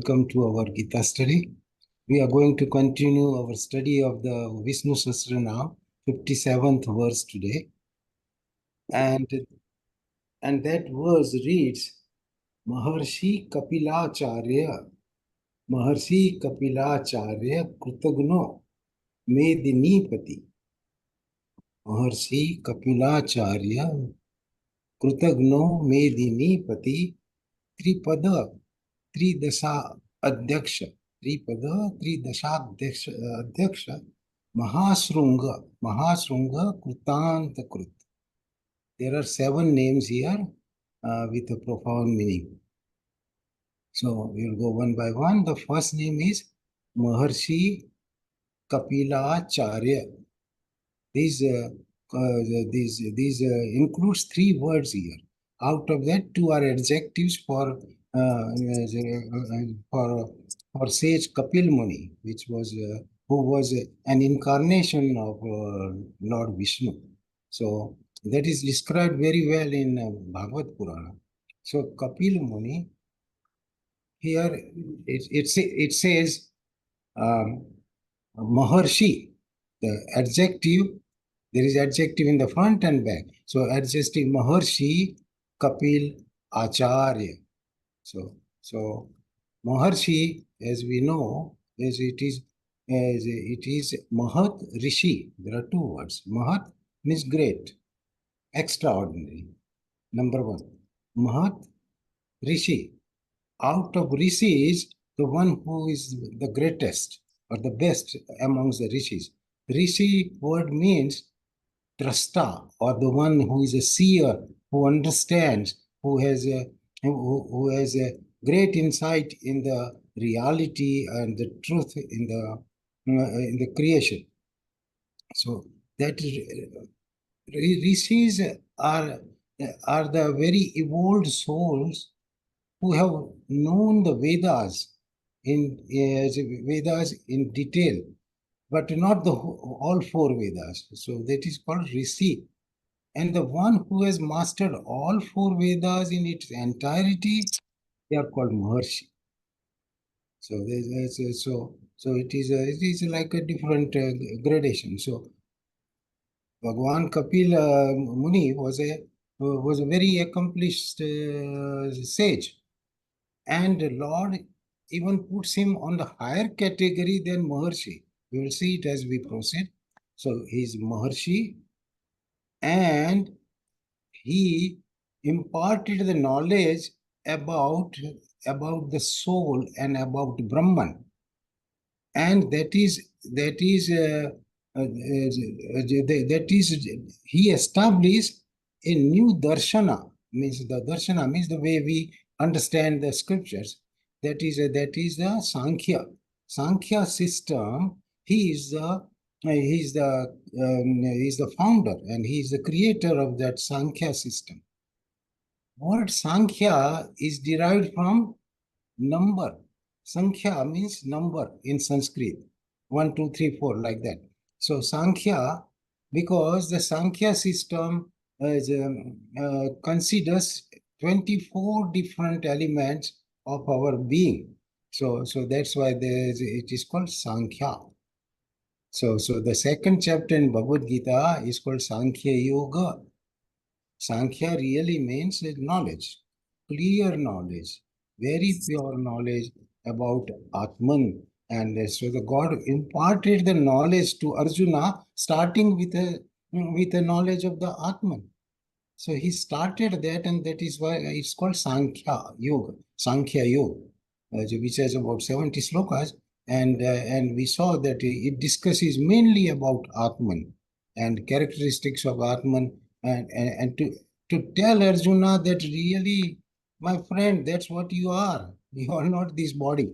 welcome to our Gita study. We are going to continue our study of the Vishnu Sahastranam, 57th verse today. And that verse reads, Maharshi Kapilacharya Krutagno Medinipati. Maharshi Kapilacharya Krutagno Medinipati Tripada Tridasa Adyaksha Mahasrunga Krutanta Krut. There are 7 names here with a profound meaning. So we'll go one by one. The first name is Maharshi Kapilacharya. These includes 3 words here. Out of that, 2 are adjectives for sage Kapil Muni, which was who was an incarnation of Lord Vishnu. So that is described very well in Bhagavad Purana. So Kapil Muni, here it says Maharshi, the adjective. There is adjective in the front and back. So adjective Maharshi Kapil Acharya. So Maharshi, as we know, it is Mahat Rishi. There are 2 words. Mahat means great, extraordinary. Number 1. Mahat Rishi. Out of rishis, the one who is the greatest or the best amongst the rishis. Rishi word means drashta, or the one who is a seer, who understands, who has a great insight in the reality and the truth in the creation. So that rishis are the very evolved souls who have known the Vedas in detail, but not all 4 Vedas. So that is called Rishi. And the one who has mastered all 4 Vedas in its entirety, they are called Maharshi. So it is like a different gradation. So Bhagwan Kapil Muni was a very accomplished sage, and the Lord even puts him on the higher category than Maharshi. We will see it as we proceed. So he is Maharshi, and he imparted the knowledge about the soul and about Brahman, and that is he established a new darshana. Means the darshana means the way we understand the scriptures. That is the Sankhya system. He is the founder, and he is the creator of that Sankhya system. Word Sankhya is derived from number. Sankhya means number in Sanskrit. 1, 2, 3, 4, like that. So Sankhya, because the Sankhya system considers 24 different elements of our being. So that's why it is called Sankhya. So the second chapter in Bhagavad Gita is called Sankhya Yoga. Sankhya really means knowledge, clear knowledge, very pure knowledge about Atman. And so the God imparted the knowledge to Arjuna, starting with a knowledge of the Atman. So he started that, and that is why it's called Sankhya Yoga, which has about 70 slokas. And we saw that it discusses mainly about Atman and characteristics of Atman, and to tell Arjuna that really, my friend, that's what you are. You are not this body.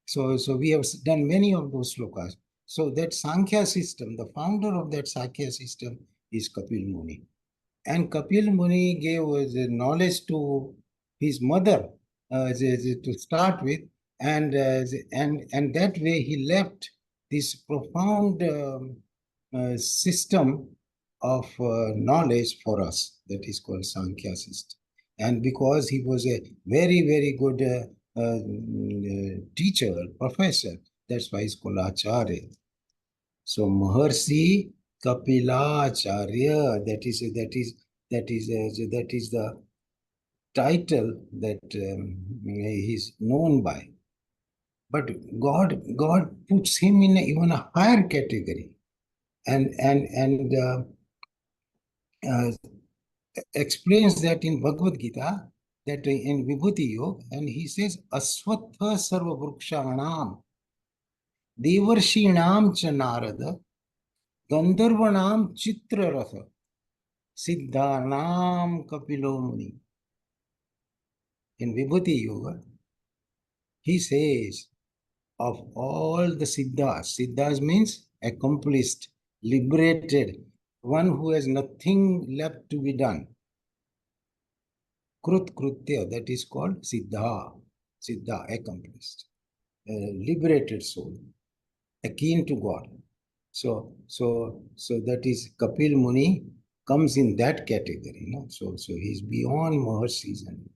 So we have done many of those slokas. So that Sankhya system, the founder of that Sankhya system is Kapil Muni. And Kapil Muni gave knowledge to his mother to start with, and that way he left this profound system of knowledge for us, that is called Sankhya system. And because he was a very, very good teacher, professor. That's why he's called Acharya. So Maharshi Kapilacharya, that is the title that he's known by. But God puts him in even a higher category, and uh, explains that in Bhagavad Gita, that in Vibhuti Yoga, and he says Aswatha Sarva Vrukshanam Devarshinam cha Narada Gandharvanam Chitraratha Siddhanam Kapilo Muni. In Vibhuti Yoga, he says of all the Siddhas means accomplished, liberated, one who has nothing left to be done. Krut Krutya, that is called Siddha, accomplished, liberated soul, akin to God. So that is Kapil Muni comes in that category, you know. So he's beyond Maharshis, and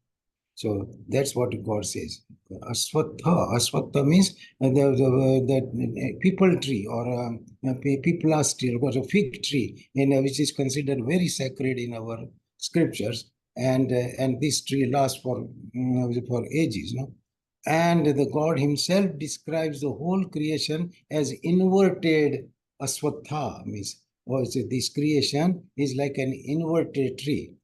so that's what God says. Aswatha means the people tree or piplas tree, or a fig tree, which is considered very sacred in our scriptures, and this tree lasts for ages, no? And the God Himself describes the whole creation as inverted aswatha, means this creation is like an inverted tree.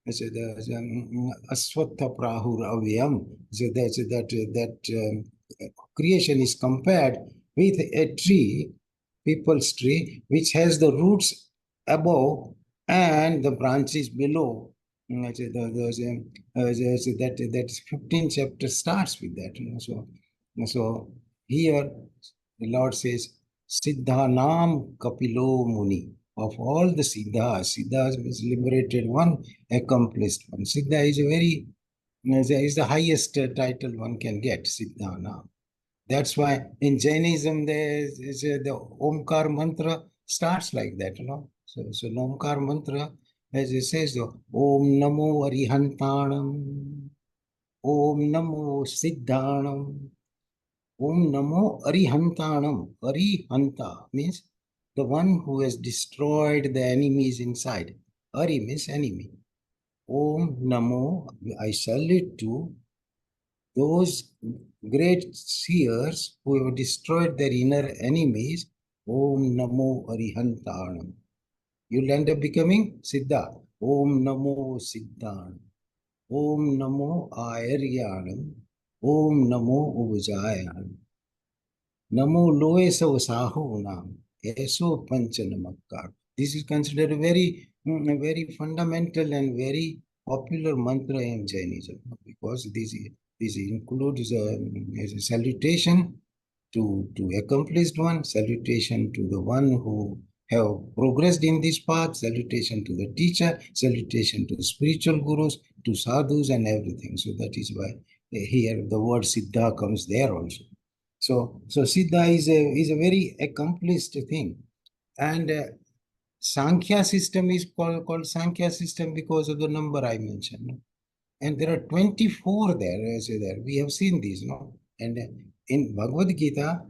So the Aswatha Prahur Avyam. So that creation is compared with a tree, people's tree, which has the roots above and the branches below. So that 15th chapter starts with that. You know. So here the Lord says, Siddhanam Kapilo Muni. Of all the Siddhas means liberated one, accomplished one. Siddha is the highest title one can get, Siddhana. That's why in Jainism there is the Omkar mantra starts like that, you know. So the Omkar mantra, as it says, Om Namo Arihantanam, Om Namo Siddhanam, Om Namo Arihantanam. Arihanta means the one who has destroyed the enemies inside. Ari means enemy. Om Namo, I salute to those great seers who have destroyed their inner enemies. Om Namo Arihantanam. You'll end up becoming Siddha. Om Namo Siddhanam. Om Namo Ayaryanam. Om Namo Uvajayanam. Namo loe so sahu nam. Eso pancha namakkar. This is considered a very fundamental and very popular mantra in Jainism, because this includes a salutation to accomplished one, salutation to the one who have progressed in this path, salutation to the teacher, salutation to the spiritual gurus, to sadhus and everything. So that is why here the word Siddha comes there also. So Siddha is a very accomplished thing. And Sankhya system is called Sankhya system because of the number I mentioned. And there are 24 there, as there. We have seen these, no? And in Bhagavad Gita,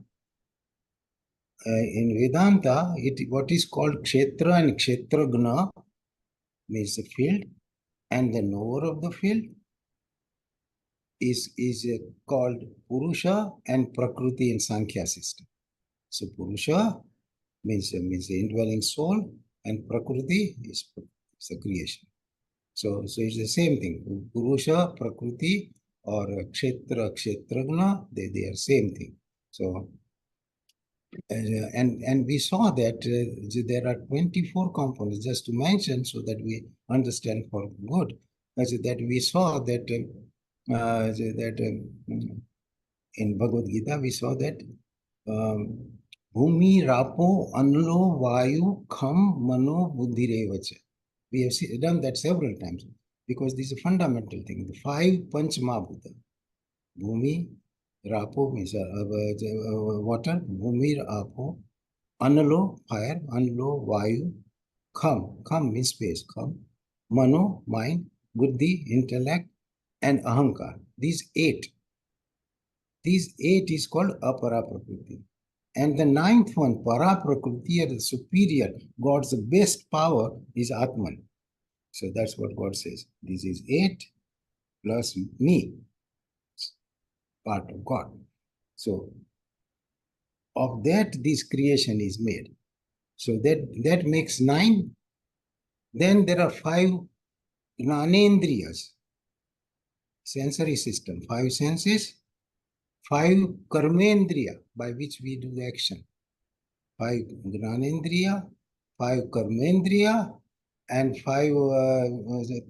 in Vedanta, what is called Kshetra and Kshetragna means the field, and the knower of the field is called Purusha and Prakriti in Sankhya system. So Purusha means the indwelling soul, and Prakriti is the creation. So it's the same thing. Purusha, Prakriti, or Kshetra, Kshetragna, they are same thing. So and we saw that there are 24 components, just to mention so that we understand for good. That we saw that in Bhagavad Gita we saw that Bhumi, Rapo, Anlo, Vayu, Kham, Mano, Buddhirevacha. We have done that several times because this is a fundamental thing. The 5 Panchamabuddha. Bhumi, Rapo means water, Bhumi, Rapo, Analo, fire, Anlo, Vayu, Kham means space, Kham, Mano, mind, Buddhi, intellect, and Ahankar. These 8 These 8 is called Apara Prakriti. And the 9th one, Para Prakriti, or the superior, God's best power is Atman. So that's what God says. This is 8 plus me, part of God. So of that, this creation is made. So that makes 9. Then there are 5 Gnanendriyas, sensory system, 5 senses, 5 Karmendriya, by which we do action. 5 Gnanendriya, 5 Karmendriya, and 5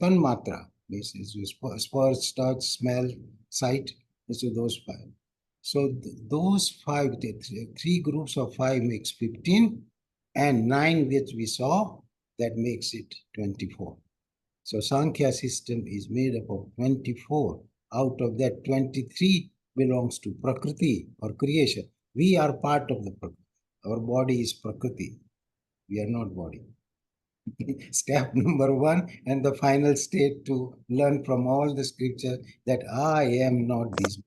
Tanmatra, which is spurge, touch, smell, sight. So those 5. So those 5, the 3 groups of 5 makes 15, and 9 which we saw, that makes it 24. So Sankhya system is made up of 24. Out of that, 23 belongs to Prakriti or creation. We are part of the Prakriti. Our body is Prakriti. We are not body. Step number 1 and the final state to learn from all the scripture that I am not this.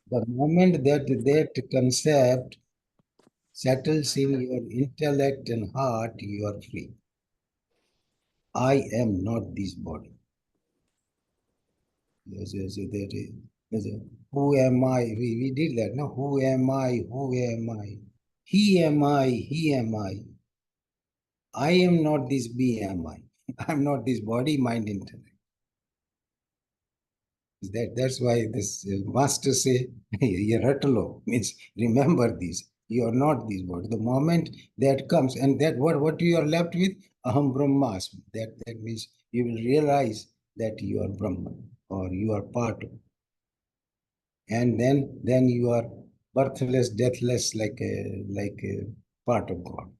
The moment that concept settles in your intellect and heart, you are free. I am not this body. Who am I? We did that, no? Who am I? Who am I? He am I? He am I? I am not this be am I. I'm not this body, mind, intellect. That's why this master say, Yeratalo means remember this. You are not this body. The moment that comes, and that what you are left with, Aham Brahmasmi. That means you will realize that you are Brahman or you are part of. And then you are birthless, deathless, like a part of God.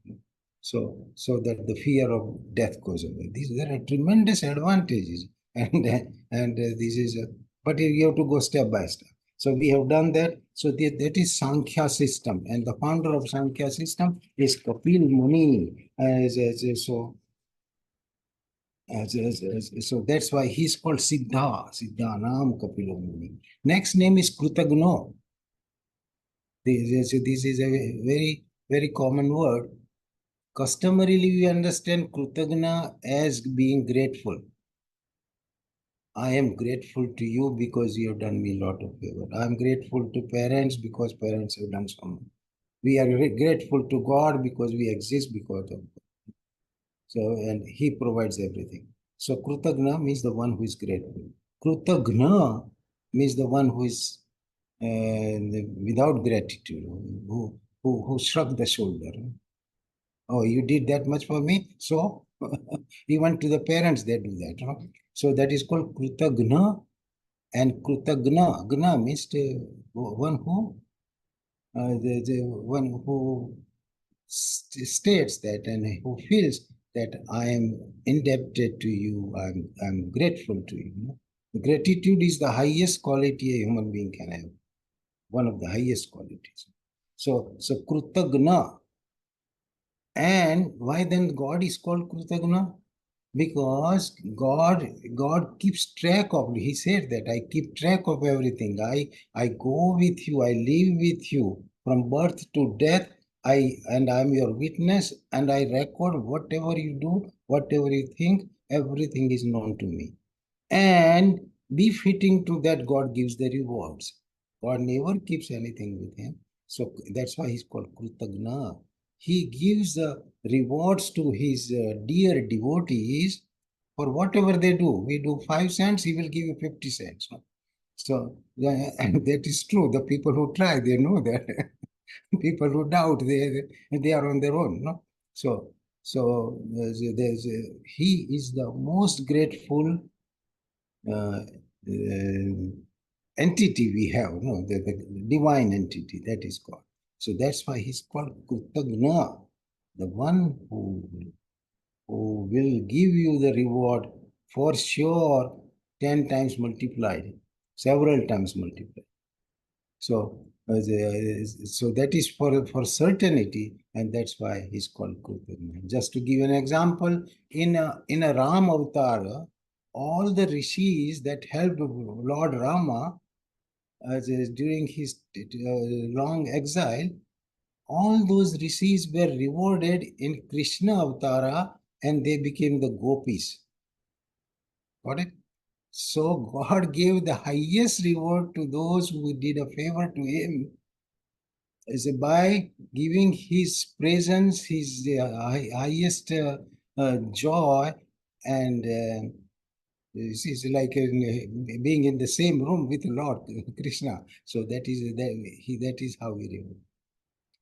So that the fear of death goes away. There are tremendous advantages, and this is but you have to go step by step. So we have done that. So that is Sankhya system, and the founder of Sankhya system is Kapil Muni. So that's why he's called Siddhanam Kapilo Muni. Next name is Krutagno. This is a very, very common word. Customarily, we understand Krutagna as being grateful. I am grateful to you because you have done me a lot of favor. I am grateful to parents because parents have done so much. We are grateful to God because we exist because of God. So, and He provides everything. So, Krutagna means the one who is grateful. Krutagna means the one who is without gratitude, who shrugged the shoulder. Oh, you did that much for me? So, even to the parents, they do that. Huh? So, that is called Krutagna. And Krutagna, Gna means the one who, the one who states that and who feels that I am indebted to you, I'm grateful to you. Gratitude is the highest quality a human being can have, one of the highest qualities. So Krutagna. And why then God is called Krutagna? Because God keeps track of, He said that I keep track of everything. I go with you, I live with you from birth to death. And I'm your witness, and I record whatever you do, whatever you think, everything is known to me. And befitting to that, God gives the rewards. God never keeps anything with him. So that's why he's called Krutagna. He gives the rewards to his dear devotees for whatever they do. We do 5 cents, he will give you 50 cents. So, and that is true. The people who try, they know that. People who doubt, they are on their own. No? So he is the most grateful entity we have, no, the divine entity, that is called. So that's why he's called Krutagna, the one who will give you the reward for sure 10 times multiplied, several times multiplied. So that is for certainty, and that's why he's called Krutagna. Just to give you an example, in a Ram avatar, all the rishis that helped Lord Rama, during his long exile, all those rishis were rewarded in Krishna Avatara and they became the gopis. Got it? So God gave the highest reward to those who did a favor to him is by giving his presence, his highest joy, and this is like being in the same room with Lord Krishna. So that is how we live.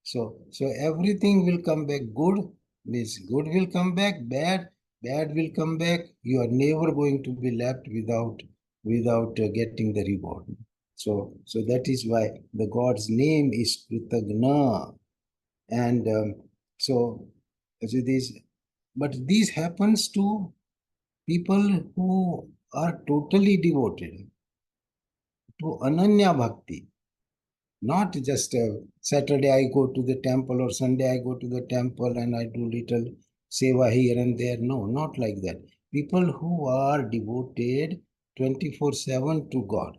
So everything will come back. Good means good will come back. Bad will come back. You are never going to be left without getting the reward. So that is why the God's name is Kritagna, and so this. But this happens to people who are totally devoted to Ananya Bhakti. Not just Saturday I go to the temple or Sunday I go to the temple and I do little seva here and there. No, not like that. People who are devoted 24/7 to God.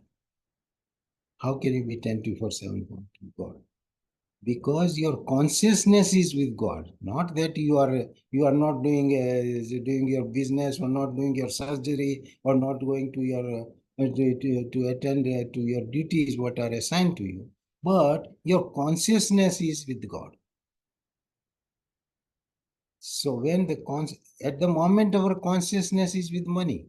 How can you be 24/7 to God? Because your consciousness is with God, not that you are not doing your business or not doing your surgery or not going to your to attend to your duties what are assigned to you, but your consciousness is with God. So when at the moment our consciousness is with money,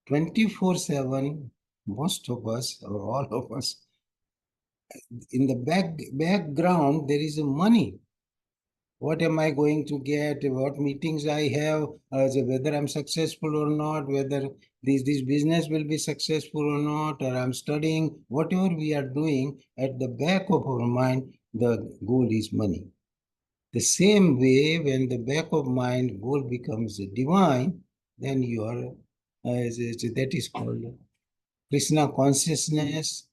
24/7, most of us or all of us, in the background there is a money. What am I going to get, what meetings I have, whether I'm successful or not, whether this business will be successful or not, or I'm studying, whatever we are doing, at the back of our mind, the goal is money. The same way, when the back of mind goal becomes divine, then you are, that is called Krishna consciousness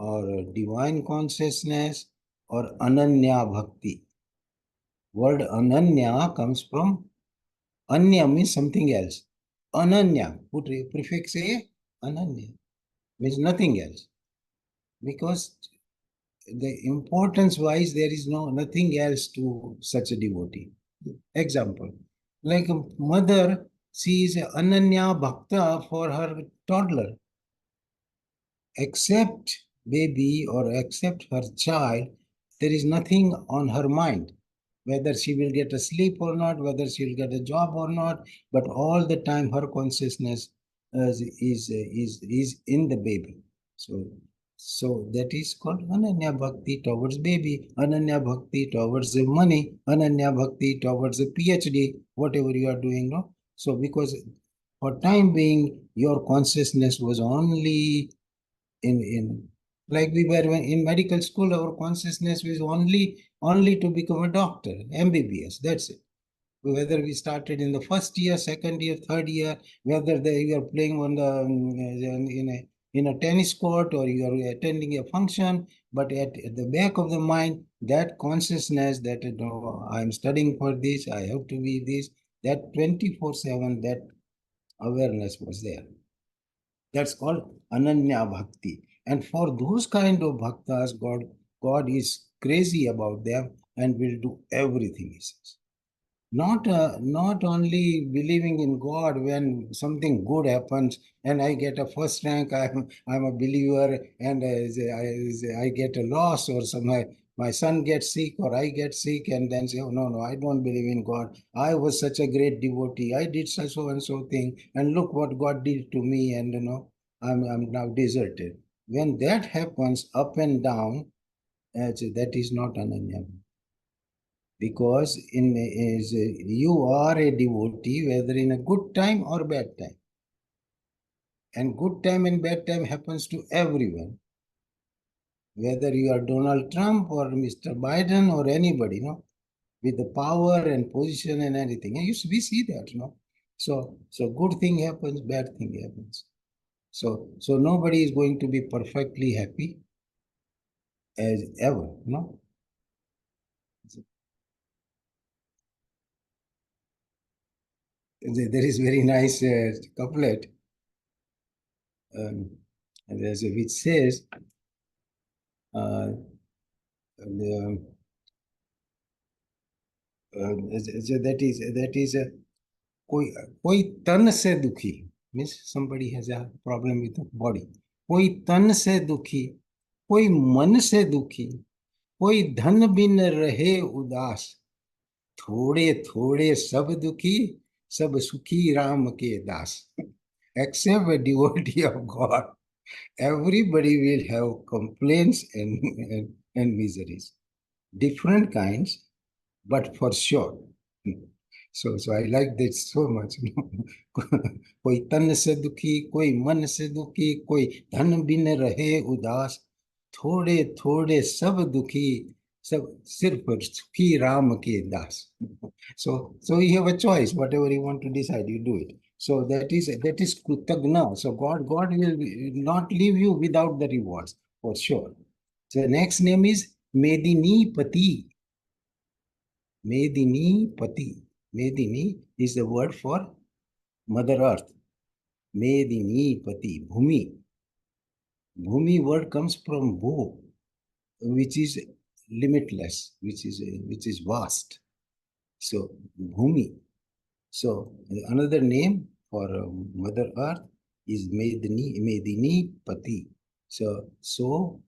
or divine consciousness or Ananya Bhakti. Word Ananya comes from Anya means something else. Ananya, put a prefix A, Ananya means nothing else. Because the importance wise, there is nothing else to such a devotee. Example, like a mother, she is Ananya Bhakta for her toddler. Except baby or except her child, there is nothing on her mind. Whether she will get a sleep or not, whether she will get a job or not, but all the time her consciousness is in the baby. So that is called Ananya Bhakti towards baby, Ananya Bhakti towards the money, Ananya Bhakti towards the PhD, whatever you are doing. No? So because for time being, your consciousness was only in like we were in medical school, our consciousness was only to become a doctor, MBBS. That's it. Whether we started in the first year, second year, third year, whether you are playing on the in a tennis court or you are attending a function, but at the back of the mind, that consciousness that I'm studying for this, I have to be this, that 24/7, that awareness was there. That's called Ananya Bhakti. And for those kind of bhaktas, God is crazy about them and will do everything he says. Not only believing in God when something good happens and I get a first rank, I'm a believer, and I get a loss, or my son gets sick or I get sick, and then say, oh no, I don't believe in God. I was such a great devotee. I did such so and so thing, and look what God did to me, and I'm now deserted. When that happens up and down, that is not Ananya, because you are a devotee whether in a good time or bad time, and good time and bad time happens to everyone, whether you are Donald Trump or Mr. Biden or anybody, with the power and position and anything. And we see that, so good thing happens, bad thing happens. So nobody is going to be perfectly happy as ever, There is very nice couplet. Um, which says the, that is कोई कोई तन से दुखी, means somebody has a problem with the body, कोई तन से दुखी, कोई मन से दुखी, कोई धन बिन रहे उदास, थोड़े थोड़े सब दुखी, सब सुखी राम के दास. Except a devotee of God, everybody will have complaints and miseries, different kinds, but for sure. So I like that so much. कोई तन से दुखी, कोई मन से दुखी, कोई धन बिन रहे उदास, थोड़े थोड़े सब दुखी, सब सिर्फ सुखी राम के दास. So you have a choice. Whatever you want to decide, you do it. So that is Kutagna. So God will not leave you without the rewards for sure. So the next name is Medini Pati. Medini Pati. Medini is the word for Mother Earth. Medini Pati. Bhumi. Bhumi word comes from Bhu, which is limitless, which is vast. So Bhumi. So another name for Mother Earth is Medini Pati. So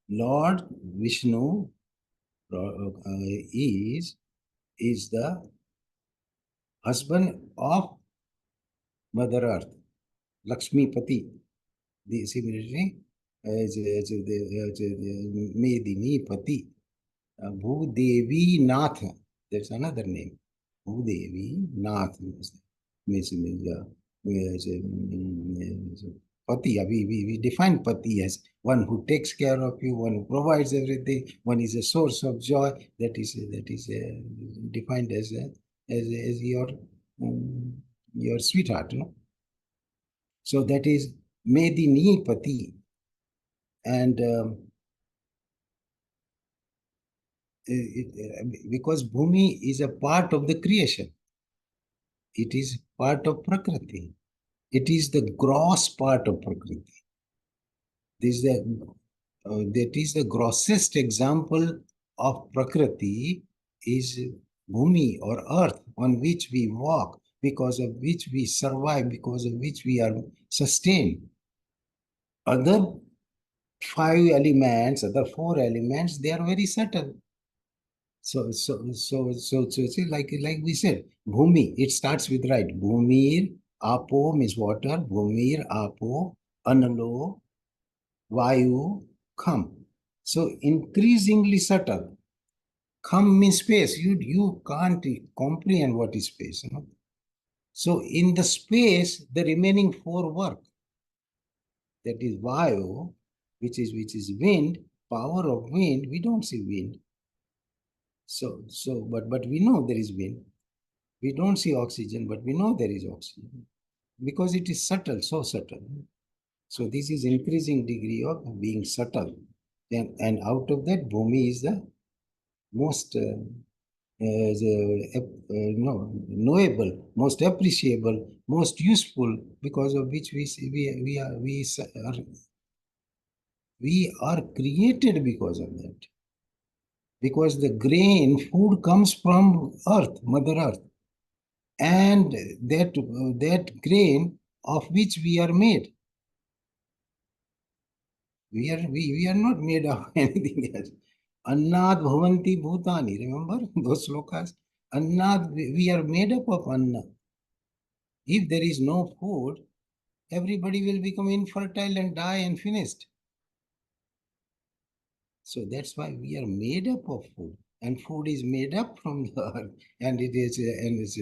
Lord Vishnu is the husband of Mother Earth, Lakshmi Pati. Similarly, Medini Pati, Bhudevi Nath. That's another name. Bhudevi Nath means Pati. We define Pati as one who takes care of you, one who provides everything, one is a source of joy. That is defined as your sweetheart, no? So that is Medini Pati. And because Bhumi is a part of the creation, it is part of Prakriti. It is the gross part of Prakriti. That is the grossest example of Prakriti is Bhumi or earth on which we walk, because of which we survive, because of which we are sustained. Other four elements, they are very subtle. So see, like we said, Bhumi, it starts with right. Bhumir, Apo means water, Bhumir, Apo, Analo, Vayu, Kham. So increasingly subtle. Kham means space. You can't comprehend what is space. You know? So in the space, the remaining four work. That is Vayu, which is wind, power of wind. We don't see wind. But we know there is wind. We don't see oxygen, but we know there is oxygen because it is subtle, so subtle. So this is increasing degree of being subtle. And out of that, Bhumi is the most knowable, most appreciable, most useful, because of which we are created because of that. Because the grain, food comes from earth, Mother Earth. And that grain of which we are made. We are not made of anything else. Annad bhavanti bhutani. Remember those slokas? Annad, we are made up of anna. If there is no food, everybody will become infertile and die and finished. So that's why we are made up of food, and food is made up from the earth, and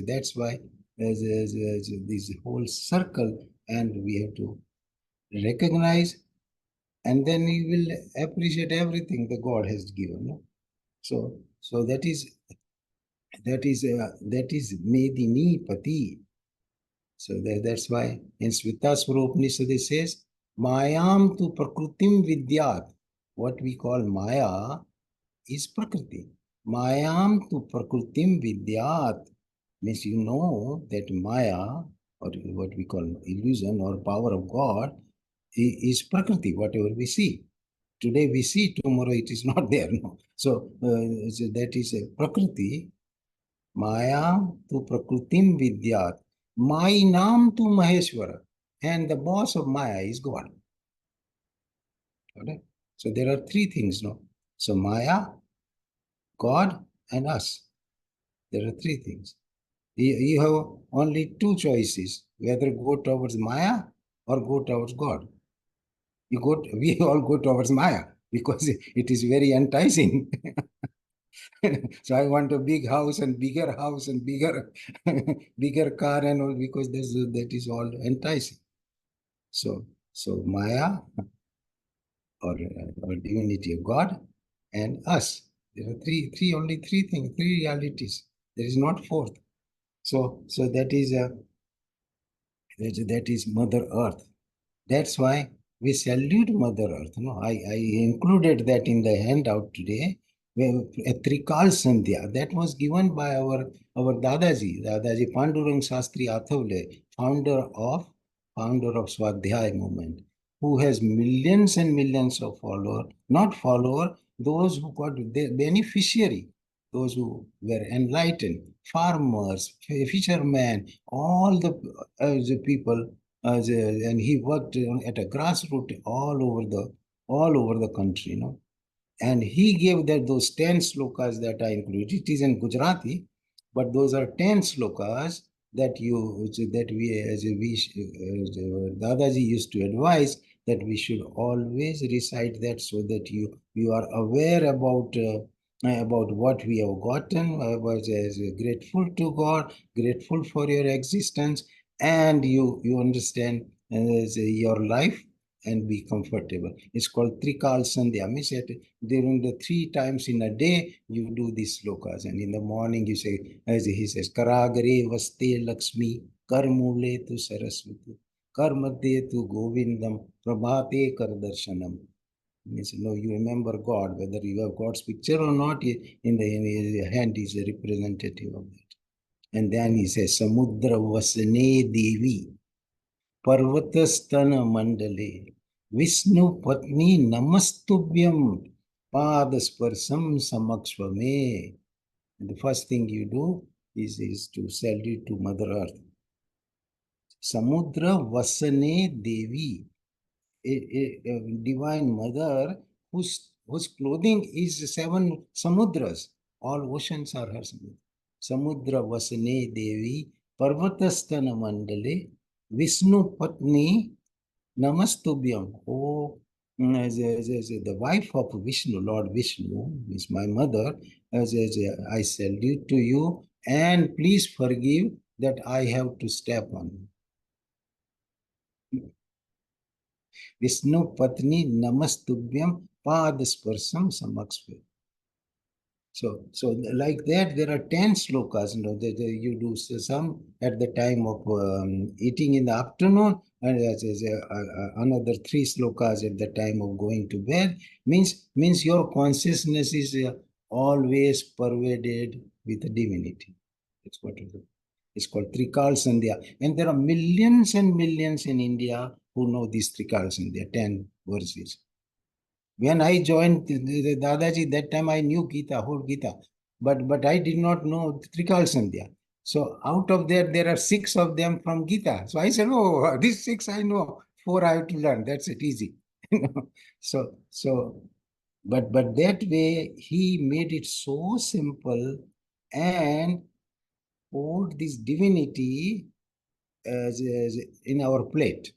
that's why there's this whole circle, and we have to recognize, and then we will appreciate everything the God has given. No? So that is Medini Pati. So that's why in Svitasvara Upanishad it says, Mayam tu prakritim vidyat. What we call Maya is Prakriti. Mayam tu prakritim vidyat means you know that Maya, or what we call illusion or power of God, is Prakriti, whatever we see. Today we see, tomorrow it is not there. No. So that is a Prakriti. Maya tu Prakritim Vidyat. My Nam tu Maheshwara. And the boss of Maya is God. Okay? So there are three things, no? So Maya, God, and us. There are three things. You have only two choices, whether go towards Maya or go towards God. We all go towards Maya because it is very enticing. So I want a big house and bigger bigger car and all, because that is all enticing. So Maya, or divinity of God, and us. There are only three things, three realities. There is not fourth. So that is Mother Earth. That's why we salute Mother Earth. No, I included that in the handout today. A Trikal Sandhya that was given by our Dadaji Pandurang Shastri Athavle, founder of Swadhyaya movement, who has millions and millions of followers, not follower, those who got the beneficiary, those who were enlightened, farmers, fishermen, all the people, and he worked at a grassroots all over the country, you know. And he gave those 10 slokas that I included. It is in Gujarati, but those are 10 slokas that Dadaji used to advise that we should always recite that, so that you are aware about what we have gotten, was grateful to God, grateful for your existence, and you understand your life and be comfortable. It's called Trikal Sandhya. Means that during the 3 times in a day, you do these slokas. And in the morning, you say, as he says, Karagare Vaste Lakshmi, Karmule tu Saraswati, Karmadhe tu Govindam, Prabhate Kardarshanam. Means, you remember God, whether you have God's picture or not, in your hand is a representative of that. And then he says, Samudra Vasane Devi, Parvatastana Mandale, Vishnu Patni Namastubhyam, Padasparsam Samakshvame. And the first thing you do is to salute to Mother Earth. Samudra Vasane Devi, a divine mother whose clothing is 7 samudras. All oceans are her samudra. Samudra Vasane Devi, Parvatastana Mandale, Vishnu Patni Namastubhyam. Oh, as the wife of Vishnu, Lord Vishnu, is my mother, I salute to you, and please forgive that I have to step on you. Vishnu Patni Namastubhyam Padasparsam Samaksve. So like that, there are 10 slokas. You do some at the time of eating in the afternoon, and another 3 slokas at the time of going to bed. Means your consciousness is always pervaded with divinity. That's what it is. It's called Trikal Sandhya. And there are millions and millions in India who know these Trikal Sandhya, 10 verses. When I joined the Dadaji, that time I knew Gita, whole Gita, but I did not know Trikal Sandhya. So out of there are 6 of them from Gita. So I said, oh, these 6 I know, 4 I have to learn. That's it, easy. But that way he made it so simple and poured this divinity as in our plate.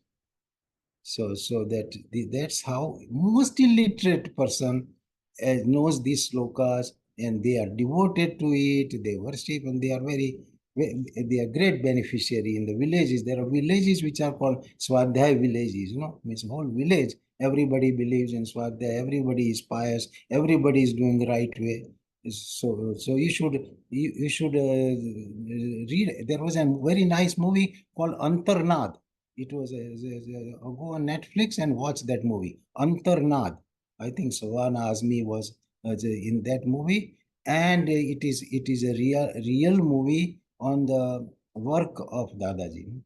So that's how most illiterate person knows these slokas, and they are devoted to it. They worship, and they are great beneficiary in the villages. There are villages which are called Swadhyaya villages. Means whole village. Everybody believes in Swadhyaya. Everybody is pious. Everybody is doing the right way. So you should read. There was a very nice movie called Antarnaad. It was go on Netflix and watch that movie, Antarnaad. I think Savana Azmi was in that movie, and it is a real movie on the work of Dadaji.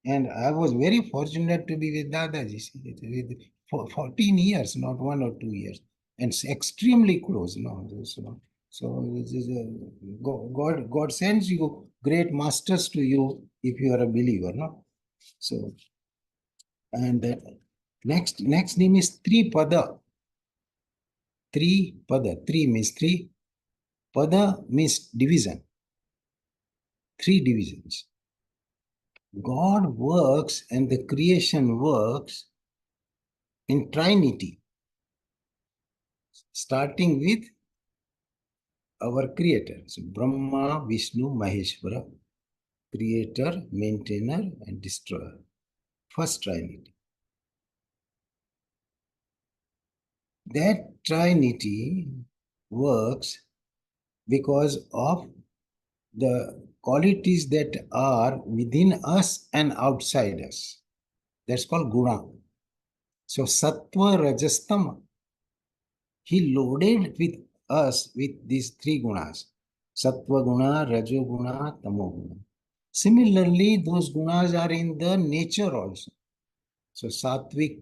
And I was very fortunate to be with Dadaji, with for 14 years, not 1 or 2 years, and extremely close. No, so this is God sends you great masters to you if you are a believer. No, so and next name is Tripada. Tripada. Tri means three. Pada means division. 3 divisions. God works and the creation works in Trinity, starting with our creator. So Brahma, Vishnu, Maheshwara, creator, maintainer, and destroyer. First Trinity. That Trinity works because of the qualities that are within us and outside us. That's called guna. So sattva, rajas, tama. He loaded with us with these 3 gunas. Sattva guna, rajo guna, tamo guna. Similarly, those gunas are in the nature also. So sattvic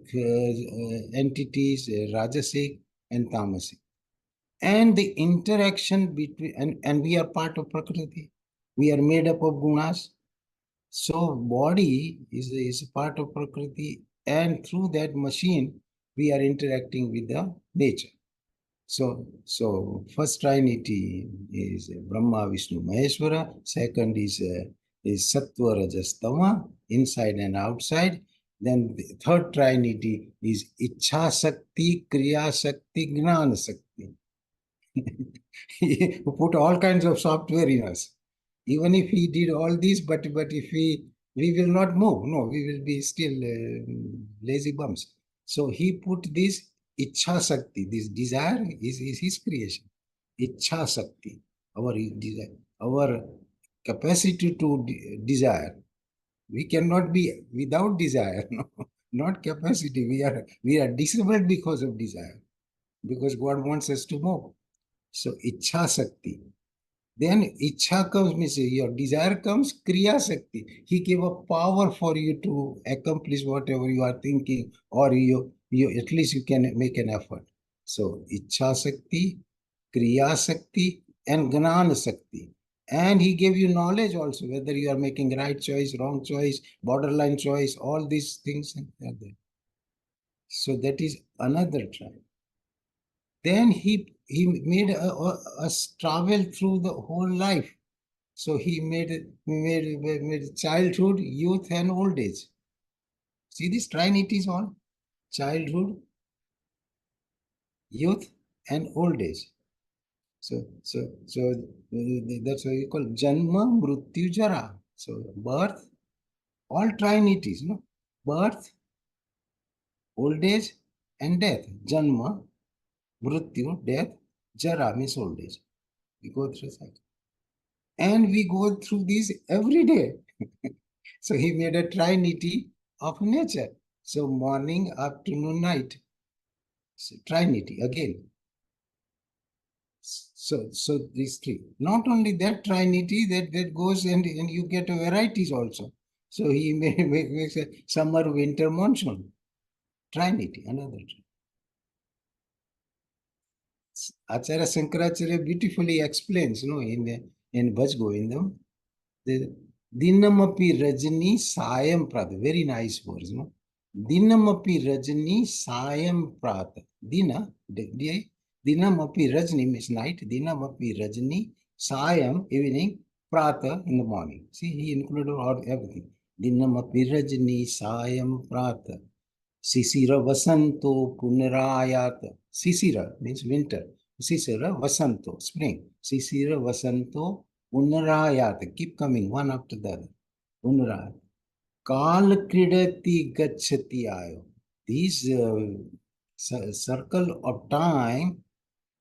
entities, rajasic and tamasic. And the interaction between, and we are part of Prakriti. We are made up of gunas. So body is a part of Prakriti, and through that machine, we are interacting with the nature. So first Trinity is Brahma, Vishnu, Maheshwara. Second is Sattva, Rajas, Tama, inside and outside. Then the third Trinity is Ichha Shakti, Kriya Shakti, Gnana Shakti. He put all kinds of software in us. Even if he did all this, but if we will not move, no, we will be still lazy bums. So he put this Ichha Shakti, this desire is his creation. Ichha Shakti, our desire, our capacity to desire. We cannot be without desire, no, not capacity. We are disabled because of desire, because God wants us to move. So Ichha Shakti. Then Ichha comes, means your desire comes, Kriya Shakti. He gave a power for you to accomplish whatever you are thinking, or you at least you can make an effort. So Ichha Shakti, Kriya Shakti, and Gnana Shakti. And he gave you knowledge also, whether you are making right choice, wrong choice, borderline choice, all these things are there. So that is another tribe. Then he made us travel through the whole life. So he made childhood, youth, and old age. See, this trinity is on childhood, youth, and old age. So that's what you call Janma, Mrityu, Jara. So birth, all trinities, no? Birth, old age, and death. Janma, Mrityu, death, Jara means old age. We go through cycle. And we go through these every day. So he made a trinity of nature. So morning, afternoon, night. So trinity again. So these 3. Not only that trinity that goes and you get varieties also. So he makes a summer, winter, monsoon. Trinity, another trinity. Acharya Shankaracharya beautifully explains, in Bhaj Govindam, the Dinamapi Rajani Sayam Prata. Very nice words, no? Dinamapi Rajani Sayam Prata. Dinamapi Rajani means night. Dinamapi Rajani Sayam, evening, Prata, in the morning. See, he included all everything. Dinamapi Rajani Sayam Prata. Sisira Vasanto Punarayata. Sisira means winter. Sisira Vasanto, spring. Sisira Vasanto Punarayata. Keep coming one after the other. Punarayata. Kal Kridati Gachati Ayo. This circle of time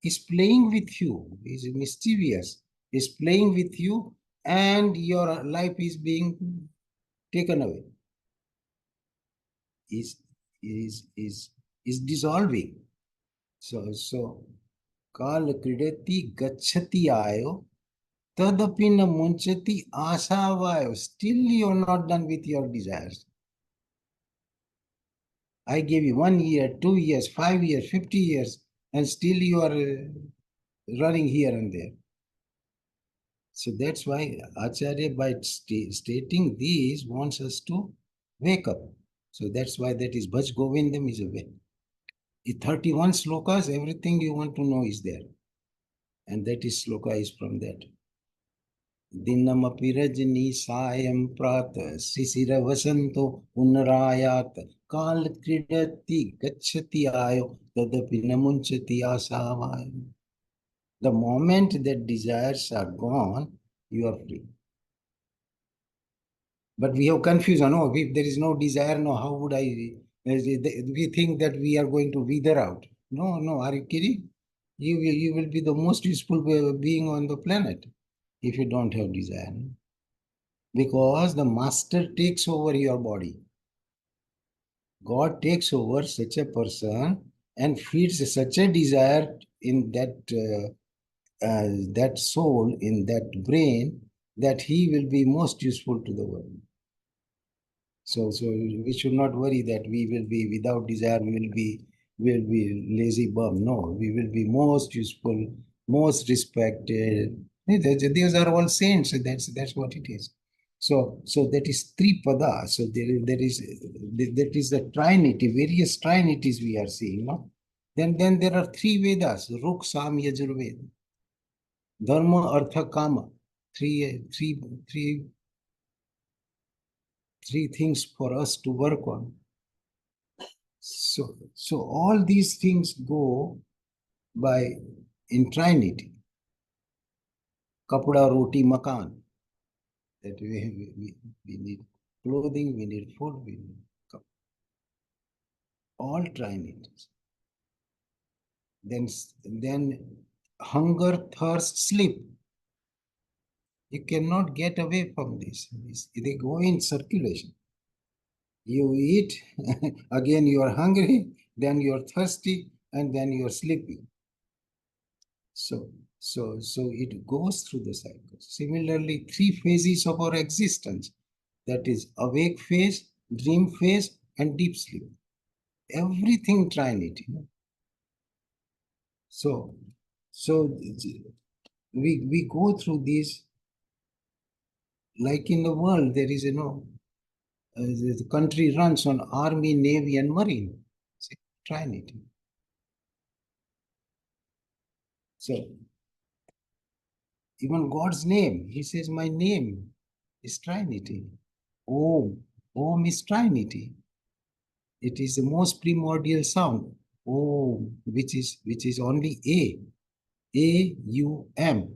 is playing with you, is mischievous, is playing with you, and your life is being taken away. Is is is is dissolving. So Kal Kridati Gachati Ayo Tadapi na munchati asavayo. Still you are not done with your desires. I gave you 1 year, 2 years, 5 years, 50 years, and still you are running here and there. So that's why Acharya, by stating these, wants us to wake up. So that's why that is Bhaj Govindam is a way. In 31 slokas, everything you want to know is there. And that is sloka is from that. Dinamapi rajni sayam prata sisira vasanto unrayat kal kridati gachati ayo tadapi namunchati asavayo. The moment that desires are gone, you are free. But we have confusion. No, if there is no desire, no, how would I? We think that we are going to wither out. No, no, are you kidding? You will be the most useful being on the planet if you don't have desire. Because the master takes over your body. God takes over such a person and feeds such a desire in that soul, in that brain, that he will be most useful to the world. So we should not worry that we will be without desire, we will be lazy bum. No, we will be most useful, most respected. These are all saints. That's what it is. So that is three pada. So there is that is the trinity, various trinities we are seeing. No? Then there are three Vedas: Ruk, Sam, Yajurveda, Dharma, Artha, Kama. Three things for us to work on. So all these things go by in trinity. Kapda, roti, makan. That we need clothing, we need food, we need all trinities. Then hunger, thirst, sleep. You cannot get away from this. They go in circulation. You eat, again you are hungry, then you are thirsty, and then you are sleepy. So it goes through the cycle. Similarly, three phases of our existence, that is awake phase, dream phase, and deep sleep. Everything trinity. So we go through these, like in the world, there is the country runs on army, navy, and marine. See, trinity. So even God's name, he says, my name is trinity. Om. Om is trinity. It is the most primordial sound. Om, which is only A. A-U-M.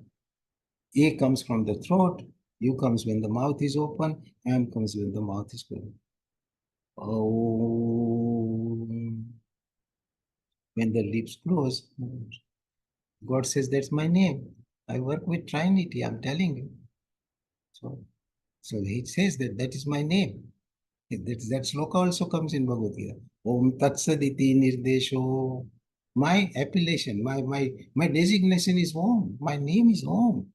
A comes from the throat, U comes when the mouth is open, M comes when the mouth is closed. Om. When the lips close, God says, that's my name. I work with Trinity, I'm telling you. So he says that is my name. That sloka also comes in Bhagavad Gita. Om Tatsaditi Nirdesho. My appellation, my designation is Om. My name is Om.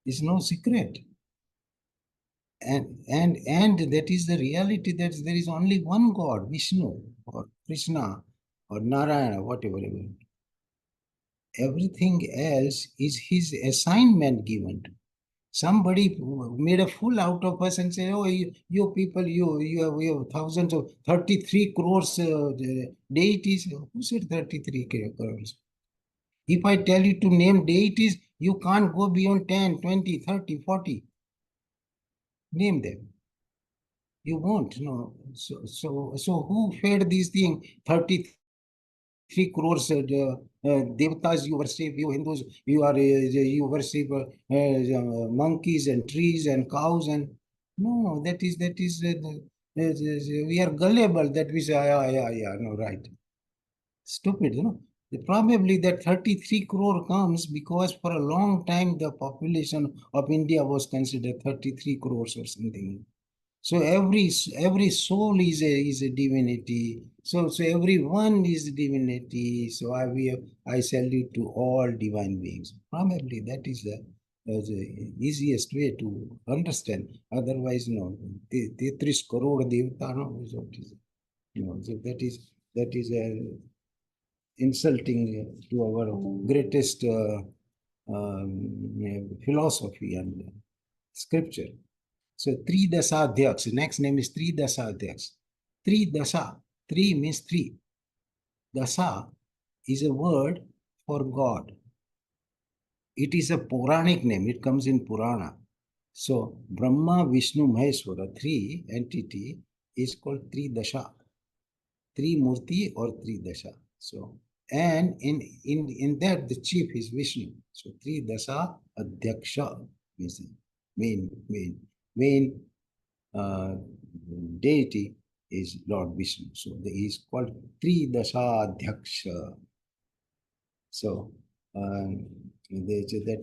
It's no secret. And that is the reality, that there is only one God, Vishnu or Krishna or Narayana, whatever. Everything else is his assignment given to. Somebody made a fool out of us and say, oh, you people, you have thousands of 33 crores deities. Who said 33 crores? If I tell you to name deities, you can't go beyond 10, 20, 30, 40. Name them. You won't. No. So who fed these things? 33 crores devatas you worship, you Hindus, you worship monkeys and trees and cows, and no, that is we are gullible that we say, yeah, no, right. Stupid, you know. Probably that 33 crore comes because for a long time the population of India was considered 33 crores or something. So every soul is a divinity. So everyone is divinity. So I salute to all divine beings. Probably that is as the easiest way to understand. Otherwise, no, Tetris crore devta, no, is what is, so that is insulting to our greatest philosophy and scripture. So three dasadhyaks. Next name is three dasadhyaks. Three dasa. Three means three. Dasa is a word for God. It is a Puranic name. It comes in Purana. So Brahma, Vishnu, Maheshwara, three entity is called Tri Dasha. Tri Murti or Tri Dasha. So and in that the chief is Vishnu. So Tri Dasha Adhyaksha means main uh, deity is Lord Vishnu. So he is called Tri Dasha Adhyaksha. So that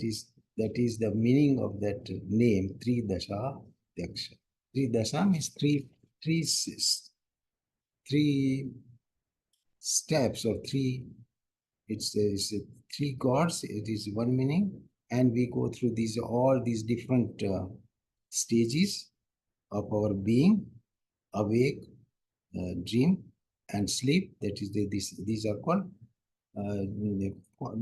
is the meaning of that name, Tri Dasha Daksha. Tri Dasha means three steps or three. It's three gods. It is one meaning, and we go through all these different stages of our being: awake, dream, and sleep. That is these are called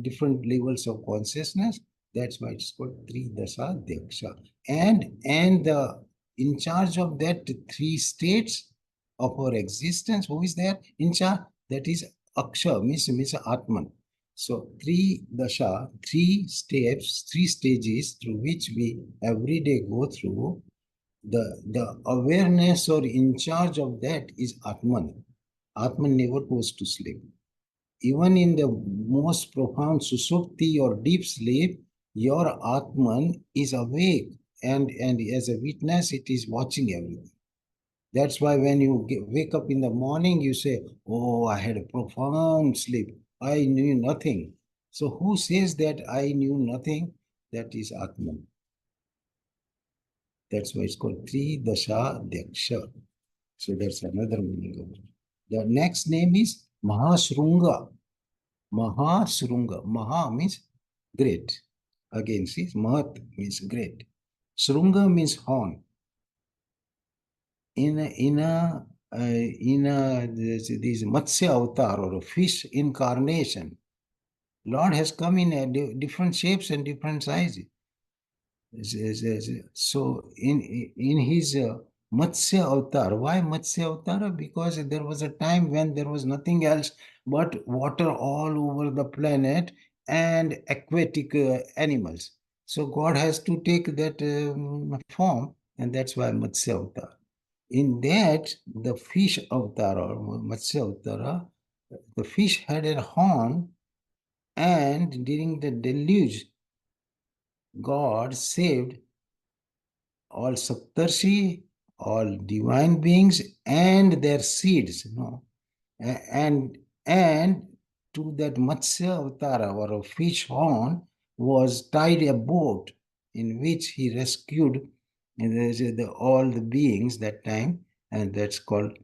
different levels of consciousness. That's why it's called Tri Dasa Deksha. And the in charge of that three states of our existence, who is there in charge? That is Aksha, means Atman. So three dasha, three steps, three stages through which we every day go through. The awareness or in charge of that is Atman. Atman never goes to sleep. Even in the most profound susupti or deep sleep, your Atman is awake, and as a witness, it is watching everything. That's why when you wake up in the morning, you say, "Oh, I had a profound sleep. I knew nothing." So who says that I knew nothing? That is Atman. That's why it's called Tri Dasha Daksha. So that's another meaning of it. The next name is Mahasrunga. Mahasrunga. Maha means great. Again, see, Mahat means great. Srunga means horn. This Matsya avatar or a fish incarnation, Lord has come in different shapes and different sizes. So in his Matsya avatar, why Matsya avatar? Because there was a time when there was nothing else but water all over the planet and aquatic animals. So God has to take that form, and that's why Matsya avatar. In that, the fish avatar or Matsya avatar, the fish had a horn, and during the deluge, God saved all Saptarshi, all divine beings, and their seeds, and and to that Matsya Avatara or a fish horn was tied a boat in which he rescued all the beings that time, and that's called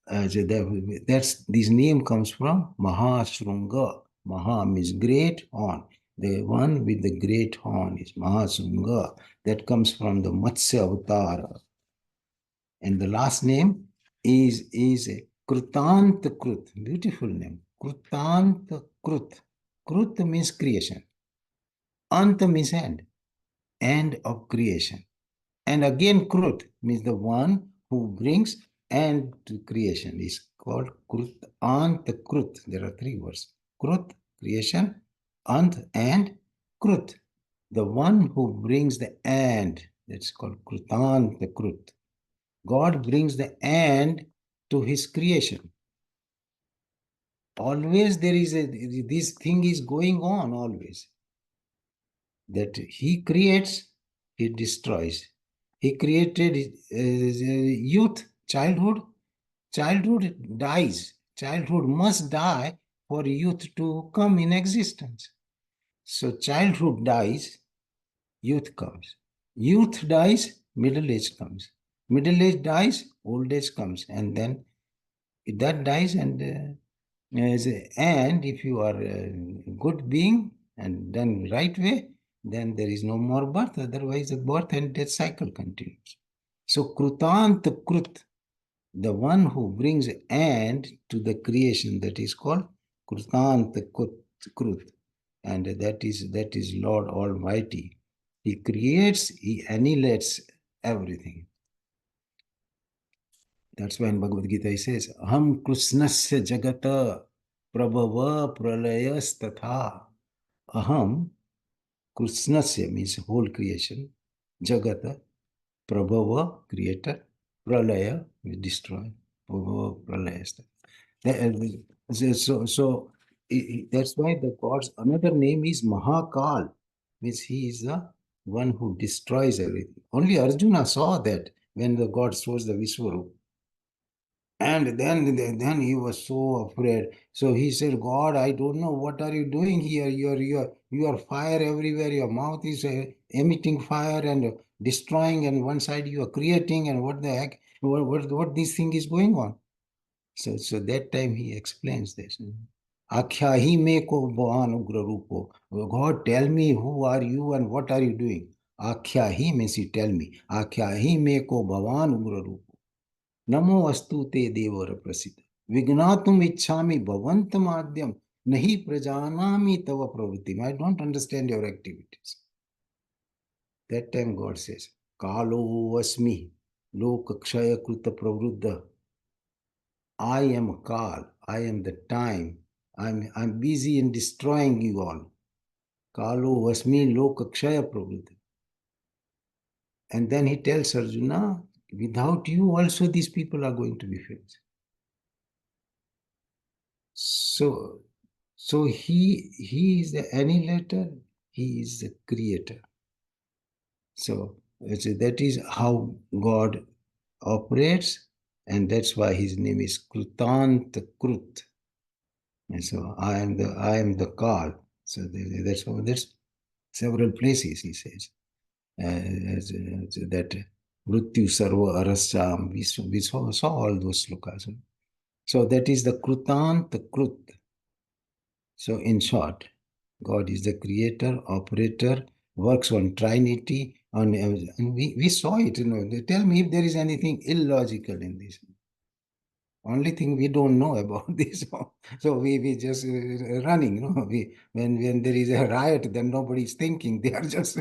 that's this name comes from Mahasrunga. Maha means great horn. The one with the great horn is Mahasrunga. That comes from the Matsya Avatara. And the last name is Krutant Krut. Beautiful name. Krutant Krut. Krut means creation. Ant means end of creation. And again, Krut means the one who brings end to creation is called Krut, Ant, Krut. There are three words. Krut, creation, Ant, and Krut. The one who brings the end, that's called Krutant, Krut. God brings the end to his creation. Always there is this thing is going on always. That he creates, he destroys. He created youth, childhood. Childhood dies. Childhood must die for youth to come in existence. So childhood dies, youth comes. Youth dies, middle age comes. Middle age dies, old age comes. And then that dies, and if you are a good being and done right way, then there is no more birth. Otherwise, the birth and death cycle continues. So, Krutant Krut, the one who brings end to the creation, that is called Krutant Krut, and that is Lord Almighty. He creates, he annihilates everything. That's why in Bhagavad Gita he says, Aham Krishnasya Jagata Prabhava Pralayas Tatha. Aham Krishnasya means whole creation, Jagata, Prabhava, creator, Pralaya, destroy, Prabhava Pralayas Tatha. That's why the God's another name is Mahakal, means he is the one who destroys everything. Only Arjuna saw that when the God shows the Vishwarup. And then he was so afraid. So he said, God, I don't know what are you doing here. You are fire everywhere. Your mouth is emitting fire and destroying, and one side you are creating, and what the heck, what this thing is going on? So that time he explains this. Akhya hi me ko bhavan ugra rupo. God, tell me who are you and what are you doing? Akhya hi means he tell me. Akhya hi me ko bhavan ugra rupo. नमो अस्तु ते देवर प्रसिद्ध विज्ञातुम इच्छामि भवंत माध्यम नहीं प्रजानामि तव प्रवृत्ति. I don't understand your activities. That time God says, कालो अस्मि लोक क्षय कृत pravriddha. I am Kal, I am the time. I'm busy in destroying you all. Kalo asmi lok kshaya pravruddha. And then he tells Arjuna, without you also these people are going to be finished. So he is the annihilator, he is the creator. So that is how God operates, and that's why his name is Krutant Krut. And so I am the Kal. So that's how there's several places he says that Mrityu Sarva Arasam. We saw all those slokas. So that is the Krutant Krut. So in short, God is the creator, operator, works on Trinity, and we saw it. They tell me if there is anything illogical in this. Only thing we don't know about this. So we just running. When there is a riot, then nobody is thinking. They are just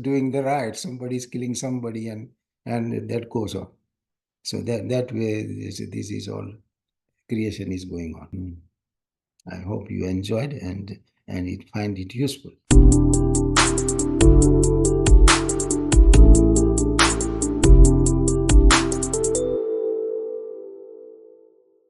doing the riot. Somebody is killing somebody, and that goes on. So that way, this is all creation is going on. I hope you enjoyed and find it useful.